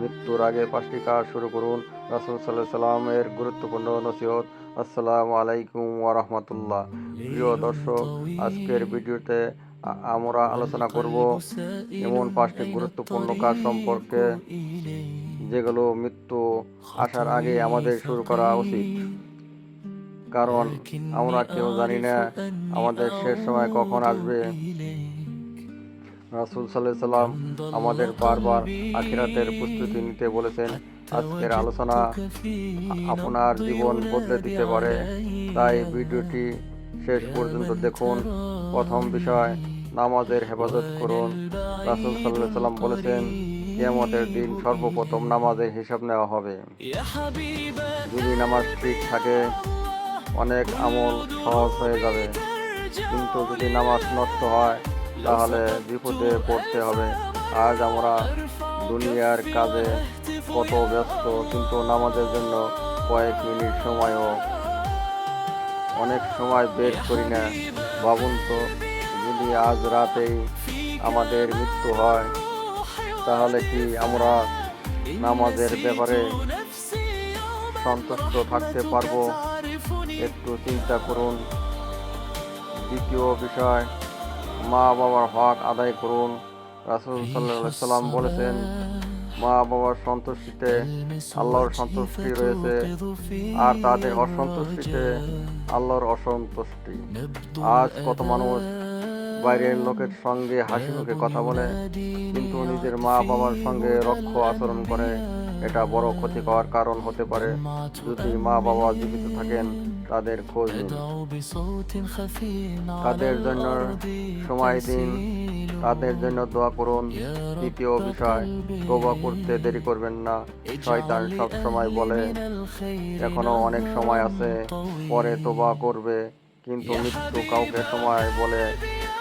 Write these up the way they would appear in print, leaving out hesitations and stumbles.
মৃত্যুর আগে 5টি কাজ শুরু করুন। রাসূল সাল্লাল্লাহু আলাইহি সাল্লামের গুরুত্বপূর্ণ নসিহত। আসসালামু আলাইকুম ওয়া রাহমাতুল্লাহ। প্রিয় দর্শক, আজকের ভিডিওতে আমরা আলোচনা করব এমন 5টি গুরুত্বপূর্ণ কাজ সম্পর্কে যেগুলো মৃত্যু আসার আগে আমাদের শুরু করা উচিত। কারণ আমরা কেউ জানি না আমাদের শেষ সময় কখন আসবে। রাসূল সাল্লাল্লাহু আলাইহি সাল্লাম আমাদের বারবার আখিরাতের প্রস্তুতি নিতে বলেছেন। আজকের আলোচনা আপনার জীবন বদলে দিতে পারে, তাই ভিডিওটি শেষ পর্যন্ত দেখুন। প্রথম বিষয়, নামাজের হেফাজত করুন। রাসূল সাল্লাল্লাহু আলাইহি সাল্লাম বলেছেন, কিয়ামতের দিন সর্বপ্রথম নামাজের হিসাব নেওয়া হবে। যদি নামাজ ঠিক থাকে, অনেক আমল সহজ হয়ে যাবে, কিন্তু যদি নামাজ নষ্ট হয় তাহলে বিপদে পড়তে হবে। আজ আমরা দুনিয়ার কাজে কত ব্যস্ত, কিন্তু নামাজের জন্য কয়েক মিনিট সময়ও অনেক সময় বের করি না। ভাবুন তো, যদি আজ রাতেই আমাদের মৃত্যু হয়, তাহলে কি আমরা নামাজের ব্যাপারে সন্তুষ্ট থাকতে পারবো? একটু চিন্তা করুন। দ্বিতীয় বিষয়, মা বাবার হক আদায় করুন। রাসূল সাল্লাল্লাহু আলাইহি সাল্লাম বলেছেন, মা বাবার সন্তুষ্টিতে আল্লাহর সন্তুষ্টি রয়েছে, আর তাদের অসন্তুষ্টিতে আল্লাহর অসন্তুষ্টি। আজ কত মানুষ বাইরের লোকের সঙ্গে হাসি মুখে কথা বলে, কিন্তু নিজের মা বাবার সঙ্গে রক্ষ আচরণ করে। এটা বড় ক্ষতিকর কারণ হতে পারে। যদি মা বাবা জীবিত থাকেন, তাদের খোঁজ নিন, তাদের জন্য সময় দিন, তাদের জন্য দোয়া করুন। তৃতীয় বিষয়, তওবা করতে দেরি করবেন না। শয়তান সব সময় বলে, এখনো অনেক সময় আছে, পরে তওবা করবে, কিন্তু মৃত্যু কাউকে সময় বলে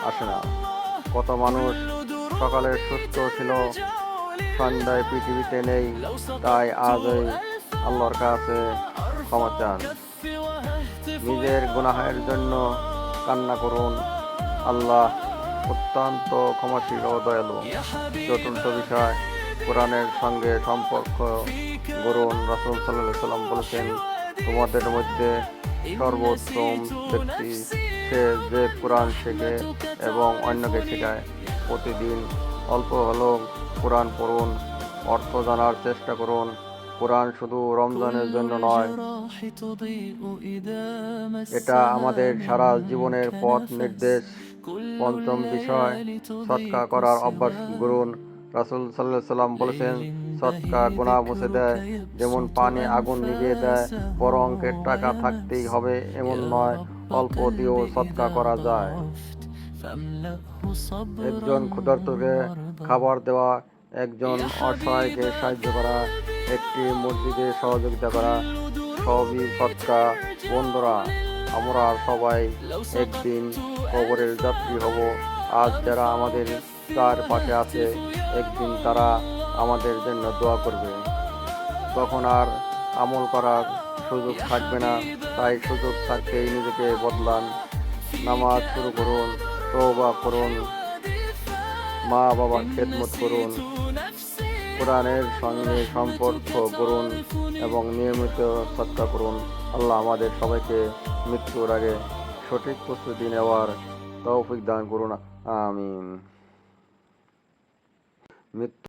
আসে না। কত মানুষ সকালে সুস্থ ছিল, সন্ধ্যায় পৃথিবীতে নেই, তাই আজই আল্লাহর কাছে ক্ষমা চান। নিজের গুনাহের জন্য কান্না করুন, আল্লাহ অত্যন্ত ক্ষমাশীল ও দয়ালু। চতুর্থ বিষয়, কোরআনের সঙ্গে সম্পর্ক গড়ুন। রাসূল সাল্লাল্লাহু আলাইহি সাল্লাম বলেছেন, তোমাদের মধ্যে সর্বোত্তম ব্যক্তি সে যে কোরআন শেখে এবং অন্যকে শেখায়। প্রতিদিন অল্প হলেও কোরআন পড়ুন, অর্থ জানার চেষ্টা করুন। কোরআন শুধু রমজানের জন্য নয়, এটা আমাদের সারা জীবনের পথ নির্দেশ। পঞ্চম বিষয়, সদকা করার অভ্যাস গড়ুন। রাসূল সাল্লাল্লাহু আলাইহি সাল্লাম বলেছেন, সদকা গুনাহ মুছে দেয়, যেমন পানি আগুন নিভিয়ে দেয়। বড় অঙ্কের টাকা থাকতেই হবে এমন নয়, অল্প দিয়েও সদকা করা যায়। একজন ক্ষুধার্তকে খাবার দেওয়া, একজন অসহায়কে সাহায্য করা, একটি মসজিদে সহযোগিতা করা, সবই সদকা। বন্ধুরা, আমরা সবাই একদিন কবরের যাত্রী হব। আজ যারা আমাদের চারপাশে আছে, একদিন তারা আমাদের জন্য দোয়া করবে। তখন আর আমল করার সুযোগ থাকবে না, তাই সুযোগ থাকতেই নিজেকে বদলান। নামাজ শুরু করুন, তওবা করুন, মা বাবার খেদমত করুন, কোরআনের সঙ্গে সম্পর্ক গড়ুন এবং নিয়মিত সদকা করুন। আল্লাহ আমাদের সবাইকে মৃত্যুর আগে সঠিক প্রস্তুতি নেওয়ার তৌফিক দান করুন। আমিন। মৃত্যু